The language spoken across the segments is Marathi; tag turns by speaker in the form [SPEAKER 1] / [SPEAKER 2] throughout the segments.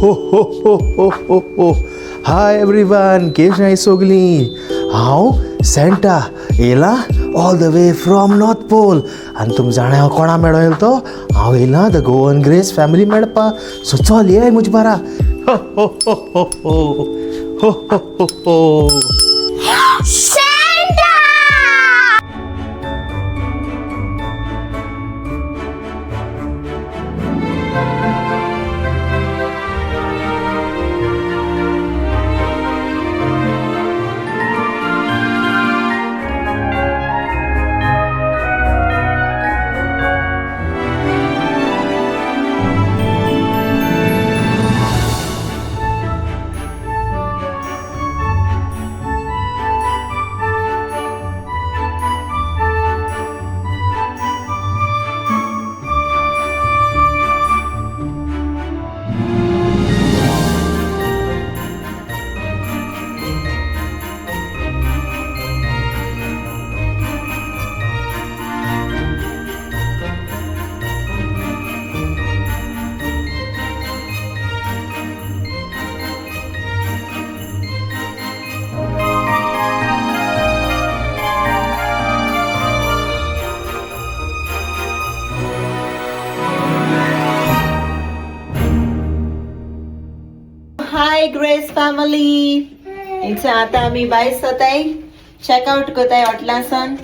[SPEAKER 1] हो. हाय एवरीवन, केश नाही सोगली. हांव सेंटा येला all the way from North Pole. आनी तुमी जाणा हांव कोणा मेळो येयलो तो? हांव येयला द गोवन ग्रेस फॅमिली मेळपा. सो चल ये मुझ बारा. हो हो हो हो हो हो हो हो.
[SPEAKER 2] हाय ग्रेस फॅमिली. इथे आता आम्ही बाईस होताय चेकआउट करताय हॉटलासन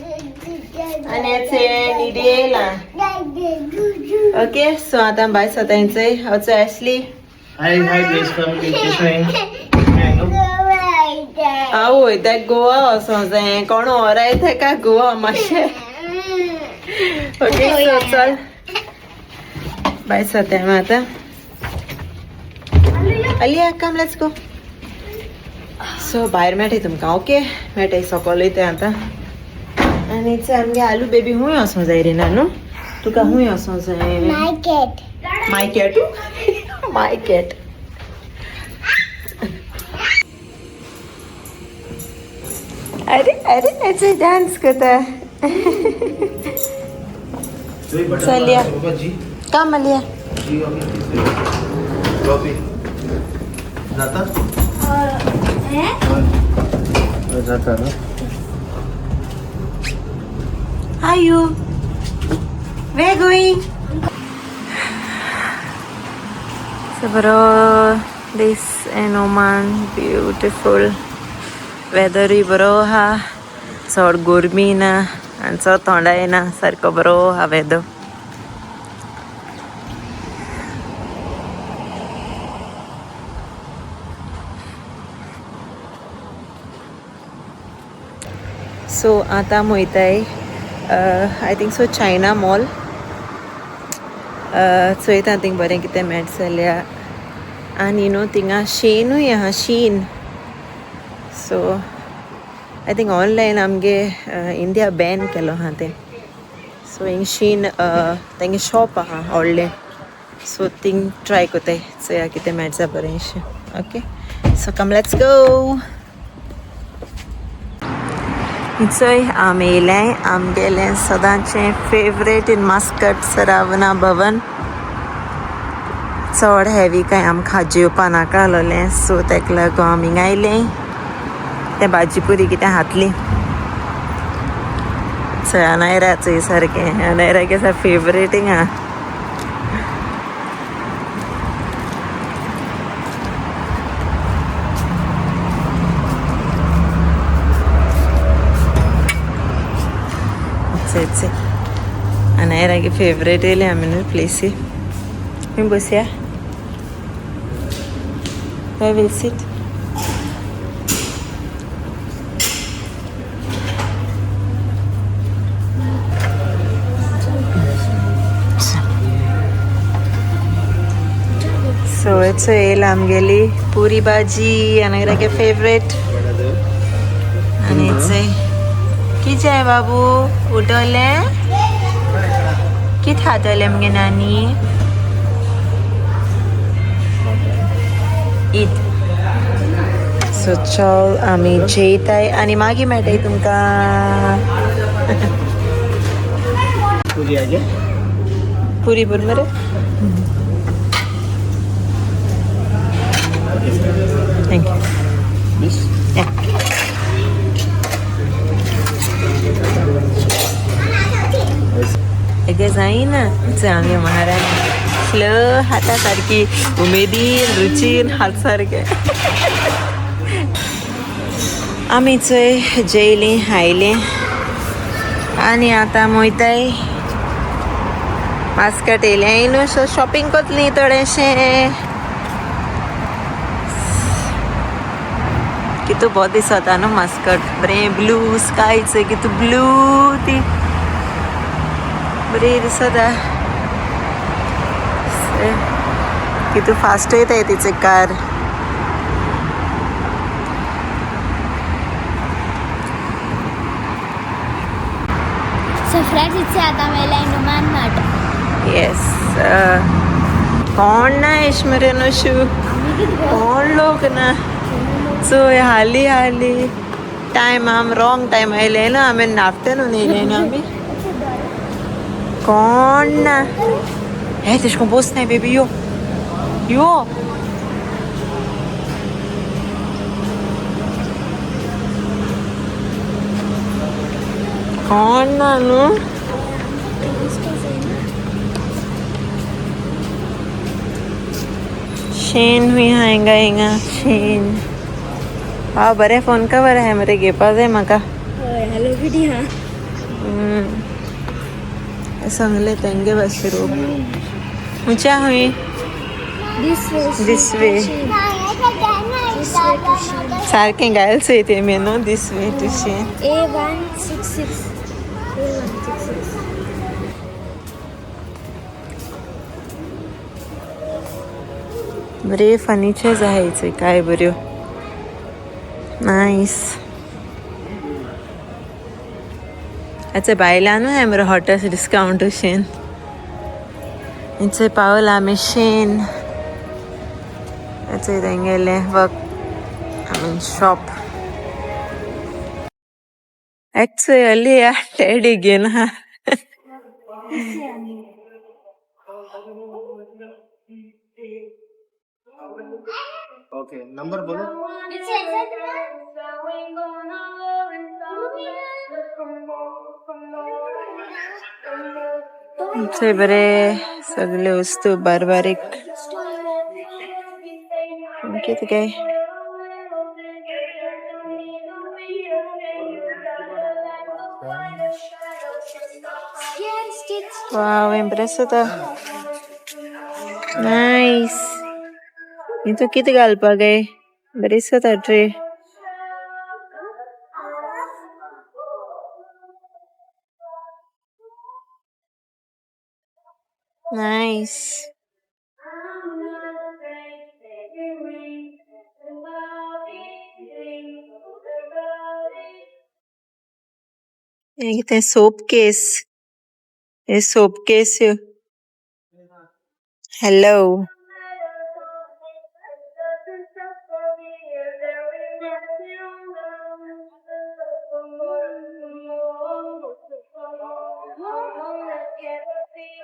[SPEAKER 2] आणि याचे निडेला. ओके सो आता बाईस होतायचे हचो ॲशली.
[SPEAKER 1] हाय हाय ग्रेस फॅमिली, केश
[SPEAKER 2] आवो वयता गोवा वचों जाय. कोण व्हराय तेका गोवा मातशें. ओके सो चल बाईस होताय मग आता. अलिया कम लेट्स गो. सो भायर मेळटाय तुमकां. ओके मेळटाय सकयल ते आतां. आनी आमगे आलू बेबी खूंय वचों जाय रे नानू? तुका खूंय वचों जाय? माय कॅट. माय कॅट. अरे अरे ऐसे डांस करता. चलिया कम अलिया.
[SPEAKER 1] जाता ना.
[SPEAKER 2] Are you? Where going? So bro, this in Oman, beautiful weather bro ha. चड गरमी ना आनी चड थंडाय ना. सारको बरो हा वेदर. सो आतां आमी वयताय I think so China mall. चोयता थिंग बरें कितें मेळटा जाल्यार. आनी न्हू थिंगा शेनूय आहा शीन. सो आय थिंक ऑनलायन आमगे इंडिया बॅन केलो आहा तें. सो हिंग शीन तेंगे शॉप आहा व्हडलें. सो थिंग ट्राय कोताय चोया कितें मेळटा बरेंशें. Okay so come let's go. चोय आमी येयलें आमगेलें सदांचें favourite in Muscat Saravana Bhavan. चड हेवी कांय आमकां खाजी येवपा नाका आसलोलें. सो तेका लागून आमी हिंगा आयलीं. तें भाजी पुरी कितें खातलीं. चोय अनायरा चोय सारकें. अनायरा केसा फेवरेट हिंगा. अनायरागे फेवरेट येयलें आमी न्हू प्लेसी. खंय बसया? Where will sit? सो हेचो येयला आमगेली पुरी भाजी अनायरागे फेवरेट. आनी हेचोय कितें जाय बाबू? उठोलें? कितें खातोलें मगे नानी? ईद. सो चल आमी जेयताय आनी मागीर मेळटाय तुमकां. पुरी बरोबर. थँक्यू एके जाईना चांगले महाराज स्ल हातासारखी उमेदीन रुचीन हात सारखे आम्ही चोय जेयली हायले आणि आता मोयताय मास्कट येयले न्हू सो शॉपिंग कोतली थोडेशें कितू बहुत दिसता न्हू मास्कट बरें ब्लू स्कायच कितू ब्लू ती बरी दिसता कितू फास्ट वयताय तिचे car
[SPEAKER 3] So friends, it's Atamela in Numan Mart.
[SPEAKER 2] Yes कोण ना ऐश्वर्या शू कोण लोक ना सो हाली हाली टायम आम रॉंग टायम आयले ना आमी आफ्टरनून येयले ना आमी कोण ना हे तेश कोन बस नाही बेबी यो यो कोण ना न्हू शेन हुई हांगा हिंगा शेन हा बरें फोन कवर आहे मरे घेवपा जाय म्हाका
[SPEAKER 3] Hello, video.
[SPEAKER 2] सांगले तेंगे बस रूप हुंच्या हुई
[SPEAKER 3] This way.
[SPEAKER 2] This way. सारकें घालच ते मेनू दिस वे टू शेन
[SPEAKER 3] A166. A166.
[SPEAKER 2] बरे फर्निचर्स आहे काय बऱ्यो नाईस अच्छा बायलानू आहे मरे हॉटेल्स डिस्काउंट शेन इथे पावला आम्ही शेन अच्छा तेंगेले work I mean shop actually yeah teddy घेन हा
[SPEAKER 1] ओके नंबर बोलो
[SPEAKER 2] इथे बरे सगळे वस्तू बारीक किती काय वाव इम्प्रेस होता नाईस इथं किती घालपाक आहे बरीच होता ट्रे नाईस इथे सोप केस हे सोप केस हॅलो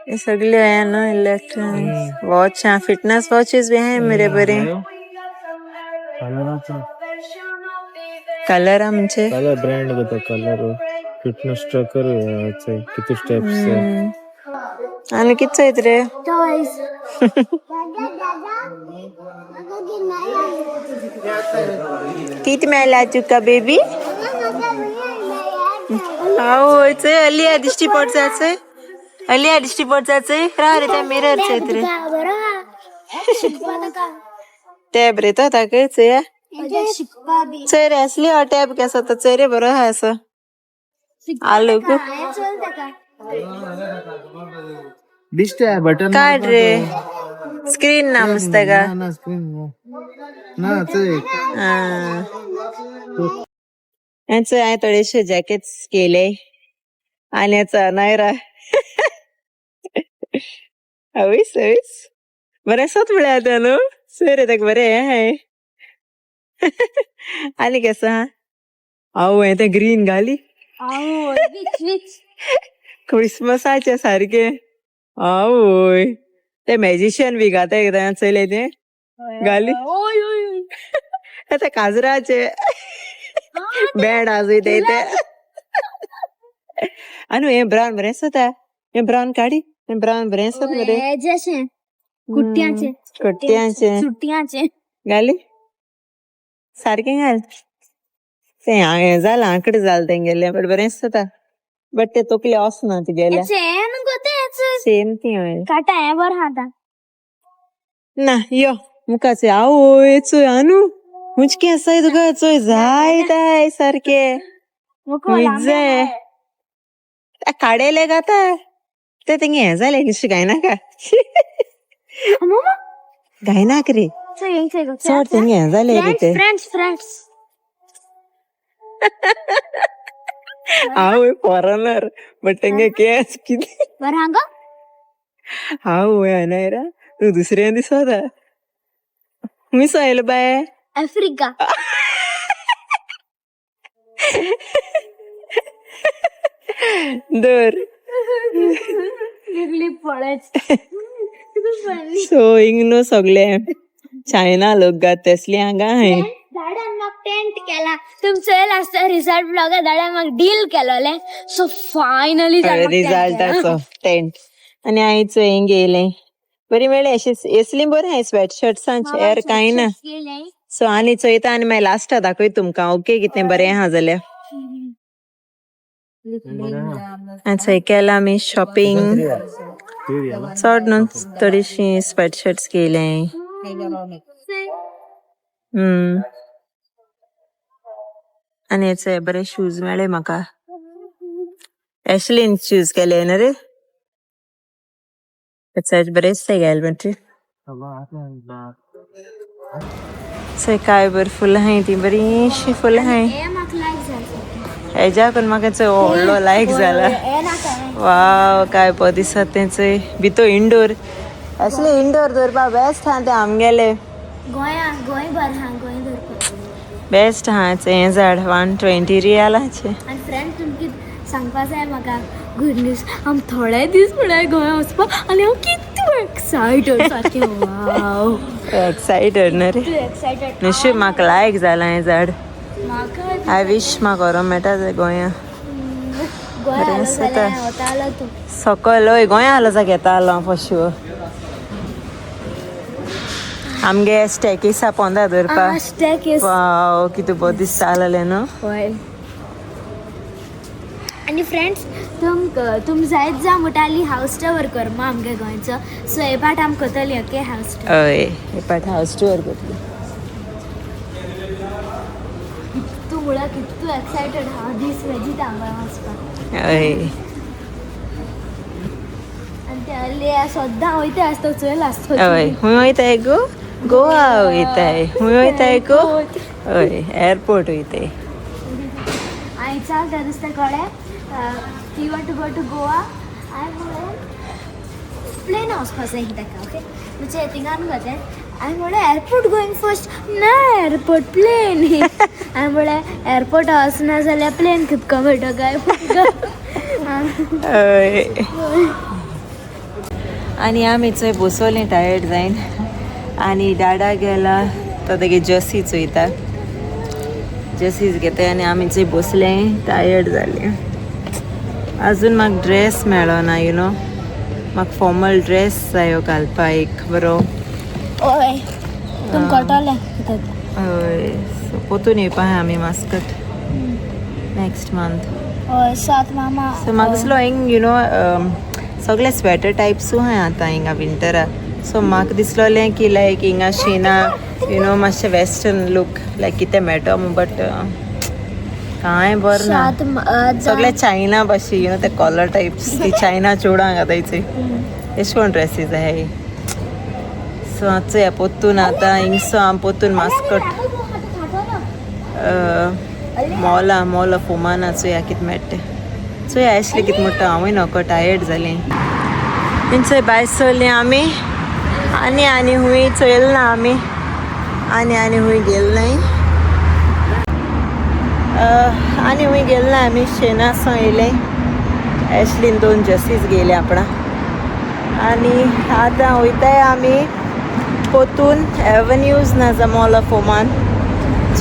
[SPEAKER 2] ये सगळे आहे ना इलेक्ट्रॉनिक्स वॉच हाँ फिटनेस वॉचेस भी हैं मेरे बरे कलर आमचे
[SPEAKER 1] कलर ब्रँड घेता कलर फिटनेस ट्रॅकर किती स्टेप्स
[SPEAKER 2] आणि किती आहेत रे
[SPEAKER 3] Toys.
[SPEAKER 2] किती मेला तुका बेबी होयचंय अलिया दिष्टी पड जायचंय अलिया दिष्टी पड जायचंय राह रे त्या मिररचं आहेत रे टॅब रे तो ताकयचं या चेरे असली हो टॅब कसं तर चेरे बरं आहे असं आलो का
[SPEAKER 1] दिसते बटन
[SPEAKER 2] काढ रे स्क्रीन ना मस्त का
[SPEAKER 1] ना स्क्रीन ना ते
[SPEAKER 2] यांचं आहे थोडेसे जॅकेट्स केले आणि याचा नायरा हवीस हवीस बरे असत म्हळे आता न्हू सर ताका बरे आहे आणि कसं हा अहो ते ग्रीन घाली क्रिसमसाचे सारखे आवय ते मॅजिशियन बी गाता एकदा चले ते घाली आता काजराचे बँड आजूय ते अनु हे ब्रावन बरें आसता हे ब्रावन काडी हे ब्रावन बरें आसता मरे
[SPEAKER 3] जशें कुट्ट्यांचे
[SPEAKER 2] कट्ट्यांचे
[SPEAKER 3] सुट्ट्यांचे
[SPEAKER 2] घाली सारकें घाल ते हें जालां आंकडे जाल तेंगेले बट बरें आसता बट ते तकले वचना तुगेल्या
[SPEAKER 3] सेम गोतेच
[SPEAKER 2] सेम ती हांवें
[SPEAKER 3] काटा हे बरं हाता
[SPEAKER 2] ना यो मुखाचे आवय चोय अनु हुंचके आसाय तुका चोय जाय ताय सारखे जाय काडेले गाता ते तेंगे हें जालें कशें गायनाका गायनाक रे चड तेंगे हें जालें रे ते
[SPEAKER 3] फ्रेंड्स
[SPEAKER 2] हांव फॉरेनर बट तेंगे केस कितें
[SPEAKER 3] बरं हांगा
[SPEAKER 2] हांव अनायरा तूं दुसऱ्या दिसता हुंय सोयल बाय
[SPEAKER 3] आफ्रिका
[SPEAKER 2] दर
[SPEAKER 3] निघली पळच
[SPEAKER 2] सो हिंग न्हू सगळे चायना लोक गात तसली हांगा हाय
[SPEAKER 3] दाड्यान म्हाका टेंट केला तुमचो लास्ट रिझल्ट ब्लॉगा दाड्यान म्हाका डील केलोले सो फायनली
[SPEAKER 2] रिझल्टाचो टेंट आनी आयचो हिंग येयलें बरी मेळ्ळें अशें असली बरें हाय स्वेटशर्ट्सांचे एर कांय ना सो आनी चोयता आनी मागीर लास्टा दाखय तुमकां ओके कितें बरें आहा जाल्यार चोय केला आमी शॉपिंग चड न्हू थोडीशीं स्वेटशर्ट्स केलें आनी हेचे बरे शूज मेळ्ळे म्हाका एशलीन शूज केले न्हू रे बरेचसे घाल म्हणजे चोय काय बरी फुलां हाय ती बरीशी फुलां हाय हेज्या करून म्हाका चोय व्हडलो लायक जाला वाव काय पळय दिसता तें चोय भितर इंडोर असले इंडोर दवरपा बेस्ट हा ते आमगेले
[SPEAKER 3] गोंय बरं हा गोंय धरपा
[SPEAKER 2] बेस्ट हा हें झाड 120 रियालाचे
[SPEAKER 3] आनी फ्रेंड तुमकां सांगपा जाय म्हाका गुड न्यूज आम थोडे दीस फुडें गोंय वचपा आनी हांव कितू एक्सायटेड सारकें वाव
[SPEAKER 2] एक्सायटेड न्हू रे
[SPEAKER 3] एक्सायटेड
[SPEAKER 2] नशीब म्हाका लायक जालां हें झाड
[SPEAKER 3] म्हाका
[SPEAKER 2] आय विश म्हाका व्हरोंक मेळटा तें गोंया
[SPEAKER 3] गोंय वतालो तूं
[SPEAKER 2] सकयल हय गोंया आलो जा घेतालो फॉर शुअर आमगे स्टॅकीसा पोंदा धरपा
[SPEAKER 3] स्टॅकेस
[SPEAKER 2] वाव कितू बरो दिसता आसलें न्हू
[SPEAKER 3] हय आनी फ्रेंड्स तुम जायत जा म्हणटाली हावस टूर करमा आमगे गोंयचो सो हे पाट आम करतली ओके हावस टूर
[SPEAKER 2] हय हे पाट हावस टूर करतली
[SPEAKER 3] तूं म्हळ्यार कितू एक्सायटेड हांव दीस वेजीत हांगा वचपाक
[SPEAKER 2] हय
[SPEAKER 3] आनी ते हल्ली सद्दां वयता आसता चल आसता
[SPEAKER 2] हय खूंय वयताय गो गोवा वयताय खूंय वयताय गो हय एअरपोर्ट वयताय
[SPEAKER 3] हांवें चलता दिसता कळ्ळें you want to go to Goa हांवें म्हळें प्लेन वचपा जाय ताका ओके म्हणजे थिंगान वचें हांवें म्हळें एअरपोर्ट गोईंग फर्स्ट ना एअरपोर्ट प्लेन हांवें म्हळें एअरपोर्ट वचना जाल्यार प्लेन कितको मेळटा काय
[SPEAKER 2] हय आनी आमी थंय बसोलें टायर्ड जायन आनी डाडा गेला तो तेगे जर्सीज वयता जर्सीज घेताय आनी आमी थंय बसलें टायर्ड जालें अजून म्हाका ड्रेस मेळो ना यू नो म्हाका फॉर्मल ड्रेस जायो घालपा एक बरो
[SPEAKER 3] हय तुम कळटलें
[SPEAKER 2] हय सो पोतून येवपा आहा आमी मास्कट नेक्स्ट मंथ
[SPEAKER 3] हय 7 मामा
[SPEAKER 2] सो म्हाका दिसलो हिंग यू नो सगळे स्वेटर टायप्सू आहाय आतां हिंगा विंटरा सो म्हाका दिसलोलें की लायक हिंगा शिना यू नो मातशें वेस्टर्न लूक लायक कितें मेळटा बट कांय बरें ना सगळे चायना भाशे यू नो ते कॉलर टायप्स ती चायना चोडां घातायचे एश कोन ड्रेसीस आहाय सो आतां पोत्तून आतां हिंगसो आम पोत्तून मास्कट मॉल ऑफ ओमाना चोया कितें मेळटा चोया एशलें कितें म्हणटा हांवूय नोको टायर्ड जालें थंय भायर सरलीं आमी आनी हूंय चोयल ना आमी आनी हूंय गेल नाय आनी हूंय गेल ना आमी शेनासो येयलें एशलीन 2 जर्सीज घेयले आपणा आनी आतां वयताय आमी पोतून एवन्यूज नाजा मॉल ऑफ ओमान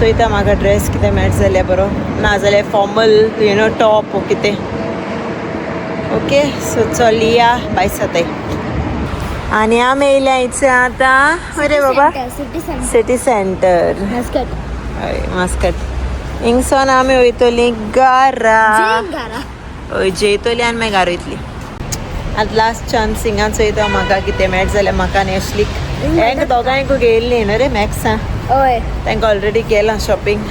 [SPEAKER 2] चोयता म्हाका ड्रेस कितें मेळट जाल्यार बरो नाजाल्यार फॉर्मल टॉप वो कितें ओके सो चल या बाय सताय आनी आमी येयल्या इथे आतां अरे बाबा सिटी सेंटर
[SPEAKER 3] मस्कट
[SPEAKER 2] हय मास्कट हिंगसोन आमी वयतलीं गारा हय जेयतलीं आनी मागीर घरा वयतलीं आतां लास्ट चान्स हिंगा चोयता म्हाका कितें मेळट जाल्यार म्हाका आनी एशलीक हेंक दोगांयकूय गेल्लीं न्हू रे मॅक्सा
[SPEAKER 3] हय
[SPEAKER 2] तांकां ऑलरेडी केलां शॉपिंग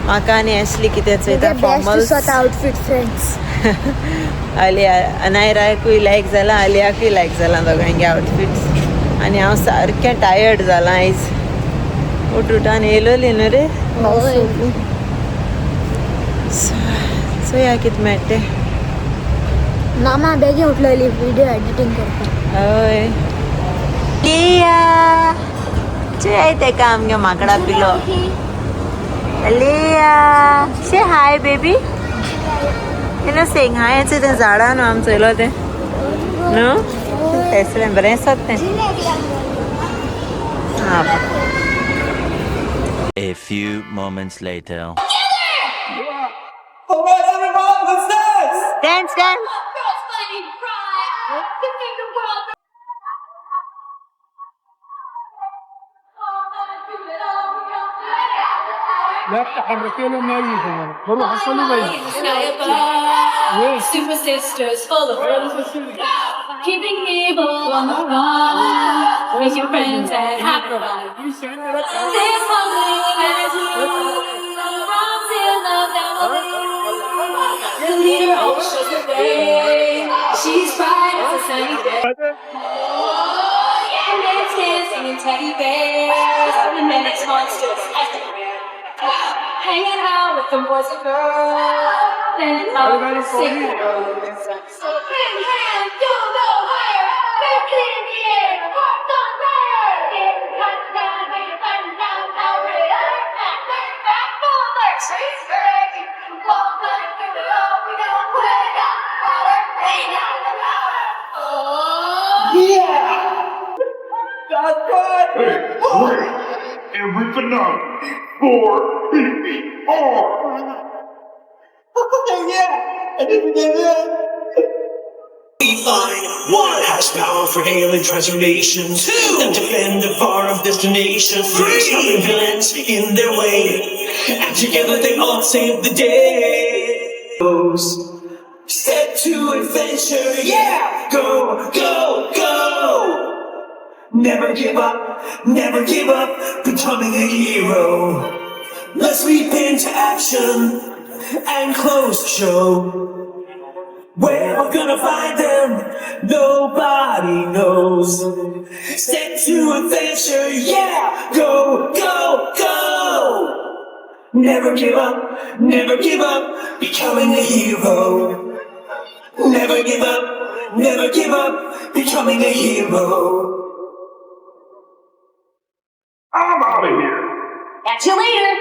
[SPEAKER 2] म्हाका आनी एशली कितें चोयता फॉर्मल्स
[SPEAKER 3] आउटफिट फ्रेंड्स
[SPEAKER 2] अनायराकूय लायक जालां आलियाकूय लायक जालां दोगांयगे आउटफिट्स आनी हांव सारकें टायर्ड जालां आयज उठून येयलोली न्हू रे चोया कितें मेळटा तें
[SPEAKER 3] मामा बेगी उठलेली व्हिडिओ एडिटिंग करता
[SPEAKER 2] हय लिया चोय तेका आमगे माकडा पिलो लिया शे हाय बेबी सेंग हाय तें झाडां न्हू आमी चोयलो तें न्हू तेसलें बरें आसात तें हां
[SPEAKER 4] A few moments later.
[SPEAKER 5] Alright, everyone, let's dance!
[SPEAKER 2] Dance, dance.
[SPEAKER 6] لا تحركي له ما يجي بروح اصلي بيجي
[SPEAKER 7] Super sisters full of keeping evil on the run. With your friends and have a run. This humbling energy from still love family. The leader always shows the way. She's bright as a sunny day. And they're dancing in teddy bears. And then it's monsters everywhere. Hanging out with the boys and girls. Then I'll sing the words. So big hands, go no higher. Back in the air, hearts on fire. Get cut down, get cut down, power it up. Back, over. Streets breaking, walking through the road. We don't quit out, power, ain't out the power. Oh,
[SPEAKER 5] Yeah! That's right!
[SPEAKER 8] And ripping up 454.
[SPEAKER 5] Yeah! And if you did that...
[SPEAKER 9] We find one has power for alien transformation. Two, and defend the far of destination. Three, stopping villains in their way. And together they all save the day. Step to adventure, yeah! Go, go, go! Never give up, becoming a hero. Let's leap into action and close the show. Where we're gonna find them, nobody knows. Step to adventure, yeah! Go, go, go! Never give up, becoming a hero. Never give up, becoming a hero.
[SPEAKER 8] I'm out of here.
[SPEAKER 7] catch you later.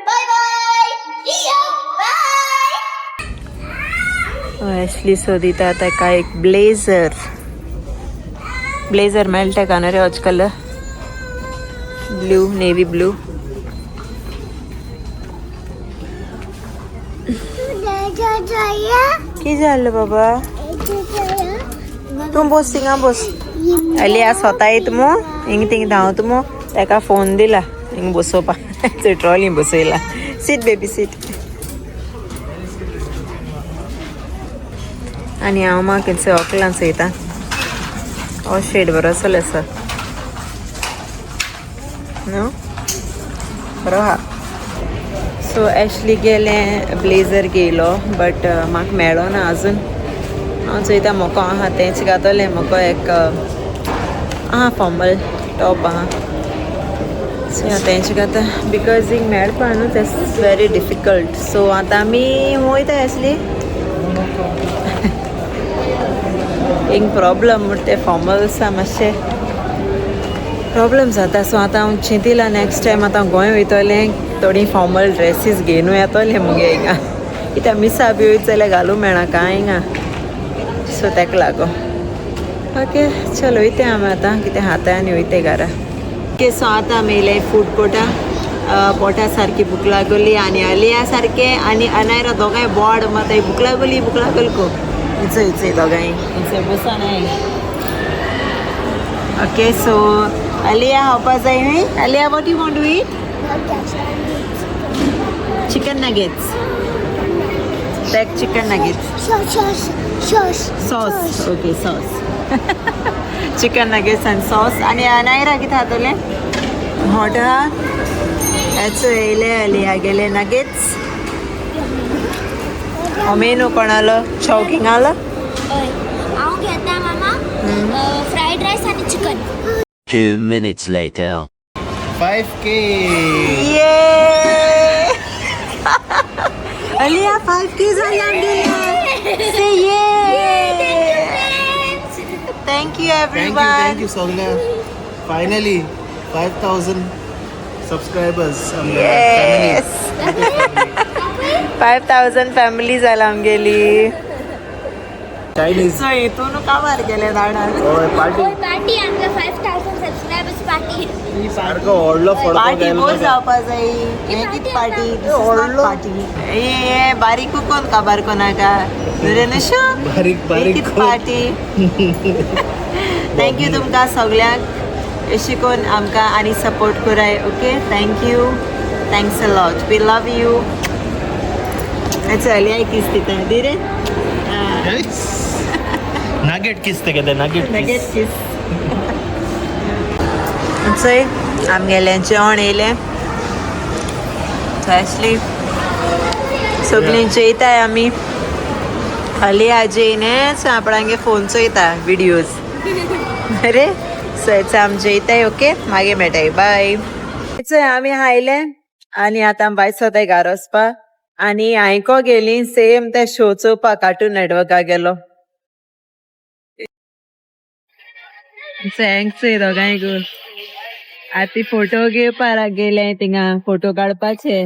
[SPEAKER 3] Bye bye See you. Bye.
[SPEAKER 2] Ashley सोदिता ताका एक ब्लेझर मेळटा का न्हू रे आजकाल ब्लू नेवी ब्लू कितें जालें बाबा तूं बस थिंगा बस आलिया स्वता येत मू हिंग थिंग धांवत मू ताका फोन दिला हिंग बसोवपा थंय ट्रॉली बसयला सीट बेबी सीट आनी हांव म्हाका ऑकलां चोयता हो शेड बरो आसलो आसा न्हू बरो आहा सो एशली गेलें ब्लेझर घेयलो बट म्हाका मेळ्ळो ना आजून हांव चोयता मोको आहा तेंच घातलें मोको एक आहा फॉर्मल टॉप आहा सो तेंच घाता बिकॉज हिंग मेळपा न्हू तेस वेरी डिफिकल्ट सो आतां आमी वयता एशली हिंग प्रॉब्लम म्हूण ते फॉर्मल्सा मातशे प्रॉब्लम जाता सो आतां हांव चिंतिलां नॅक्स्ट टायम आतां गोंय वयतलें थोडी फॉर्मल ड्रेसीस घेवन येतोलें मुगे हिंगा कित्याक मिसा बी वयत जाल्यार घालूंक मेळना कांय हिंगा सो तेका लागून ओके चल वयता आमी आतां कितें हाता आनी वयता घरा ओके सो आतां आमी येयले फूड कोर्टा पोटा सारकी भूक लागली आणि अलिया सारखे आणि अनायरा दोगांय बॉड मग थंय भूक लागली को इचय दोगांय इचय बसा नाही. ओके सो अलिया खावपा जाय न्ही. Aliya what you want to eat? Chicken nuggets. Take chicken nuggets. Sauce. Okay sauce. Chicken nuggets and sauce. आणि अनायरा कितें खातले? हॉट आहा याचो येयले अलिया गेले नगेट्स. हो मेनू कोणालो? शौकिंग आलो.
[SPEAKER 3] हांव घेता मामा फ्रायड रायस आणि चिकन.
[SPEAKER 4] 2 minutes later.
[SPEAKER 1] 5K.
[SPEAKER 2] ये अलिया 5K झाले आमगे. से ये. Thank you everyone.
[SPEAKER 1] Thank you Soglia. Finally 5,000 subscribers.
[SPEAKER 2] Yes. 5,000 family जाला आमगेली.
[SPEAKER 1] Chinese.
[SPEAKER 2] सो हितून काबार गेले धाडार.
[SPEAKER 1] पार्टी.
[SPEAKER 3] पार्टी आमच्या 5,000 सबस्क्रायबर्स पार्टी.
[SPEAKER 1] सारखं ओढलं फडकं
[SPEAKER 2] पार्टी
[SPEAKER 1] गेलं
[SPEAKER 2] बोल
[SPEAKER 1] ना.
[SPEAKER 2] जावपा जाई. हे कित पार्टी? पार्टी. ए बारीक कोण काबार कोणाका? रे नशो.
[SPEAKER 1] बारीक
[SPEAKER 2] कित
[SPEAKER 1] कोण?
[SPEAKER 2] पार्टी. थँक्यू तुमकां सगळ्यांक अशी कोण आमकां आनी सपोर्ट कराय. Okay thank you. Thanks a lot. We love you. चल या किस दिता दिरे.
[SPEAKER 1] Nugget kiss तेगे nugget
[SPEAKER 2] नगेट
[SPEAKER 1] kiss.
[SPEAKER 2] किस. चय आमगेलें जेवण येयलें. ॲक्चुली सगळीं जेयताय आमी. अलिया जेयनेच आपणागे फोन चोयता विडियोज. अरे सयच आम जेयताय. ओके मागीर मेळटाय. बाय. चय आमी आयले आनी आतां भायर सोदाय घरा वचपा. आनी हांयको गेली सेम ते शो चोवपा कार्टून नेटवर्का गेलो. थँक्स दोगांय गो. आतां फोटो घेवपाक गेले थिंगा फोटो काडपाचे.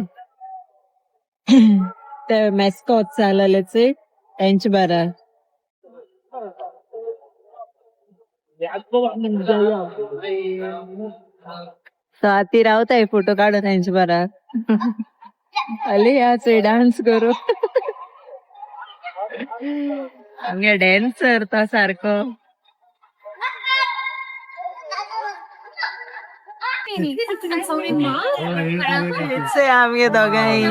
[SPEAKER 2] ते मॅस्कॉट जालेले चोय तेंचे बारा. सो आती रावताय फोटो काडू तेंचे बारा. अलिया चोय डान्स करू. आमगे डॅन्सर तो सारको. चोय आमगे दोगांय.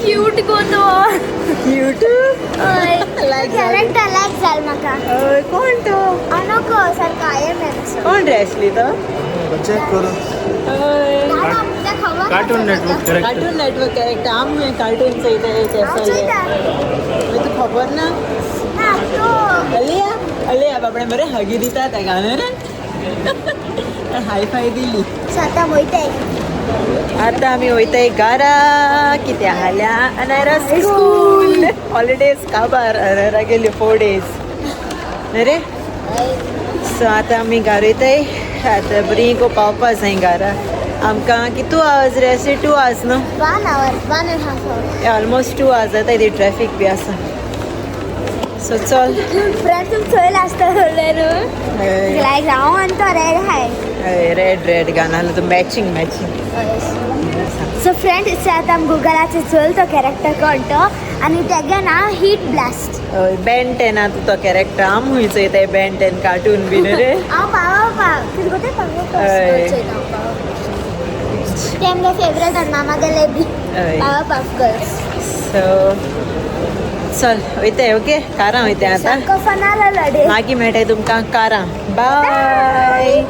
[SPEAKER 3] क्यूट गो तो.
[SPEAKER 2] क्यूट.
[SPEAKER 3] कॅरेक्टर लायक जाल म्हाका.
[SPEAKER 2] कोण तो?
[SPEAKER 3] अनको सारको आयर्न मॅन.
[SPEAKER 2] कोण रे असली तो?
[SPEAKER 1] चेक करू. Cartoon network correct.
[SPEAKER 2] Cartoon network character. आम कार्टून चोयताय तू खबर ना. अलिया अलिया बाबडे मरे हगी दिता त्या गाणं रे. हाय फाय दिली.
[SPEAKER 3] स्वता वयताय.
[SPEAKER 2] आता आम्ही वयताय घरा. किती हाल्या अनायरा स्कूल. हॉलिडेज काबार अनायरा गेली 4 days. रे सो आता आमी घरा वयताय. आता बरी गो पावपा जाय घरा. आमकां कितू आवर्स रे अशें 2 hours न्हू.
[SPEAKER 3] 1 hour 1.5 hours.
[SPEAKER 2] ऑलमोस्ट 2 hours जाता. ती ट्रॅफिक बी आसा. सो चल.
[SPEAKER 3] फ्रेंड तुम चोयल आसता न्हू. लायक हांव आनी तो रेड हाय.
[SPEAKER 2] रेड घालून तू मॅचिंग.
[SPEAKER 3] सो फ्रेंड इट्स आतां आमी गुगलाचेर चोयल तो कॅरेक्टर कोण तो आनी तेगे नांव हीट ब्लास्ट.
[SPEAKER 2] बेन 10 तू तो कॅरेक्टर. आम हुंय चोयताय बेन 10 कार्टून बीन रे.
[SPEAKER 3] हांव पाव कितें कोताय पाव. ते आमगे फेवरेट आनी मामा गेले बी पाव पाव गर्ल्स.
[SPEAKER 2] सो चल वयताय. ओके कारां वयताय आतां.
[SPEAKER 3] फनाला लडे.
[SPEAKER 2] मागीर मेळटाय तुमकां कारां. बाय.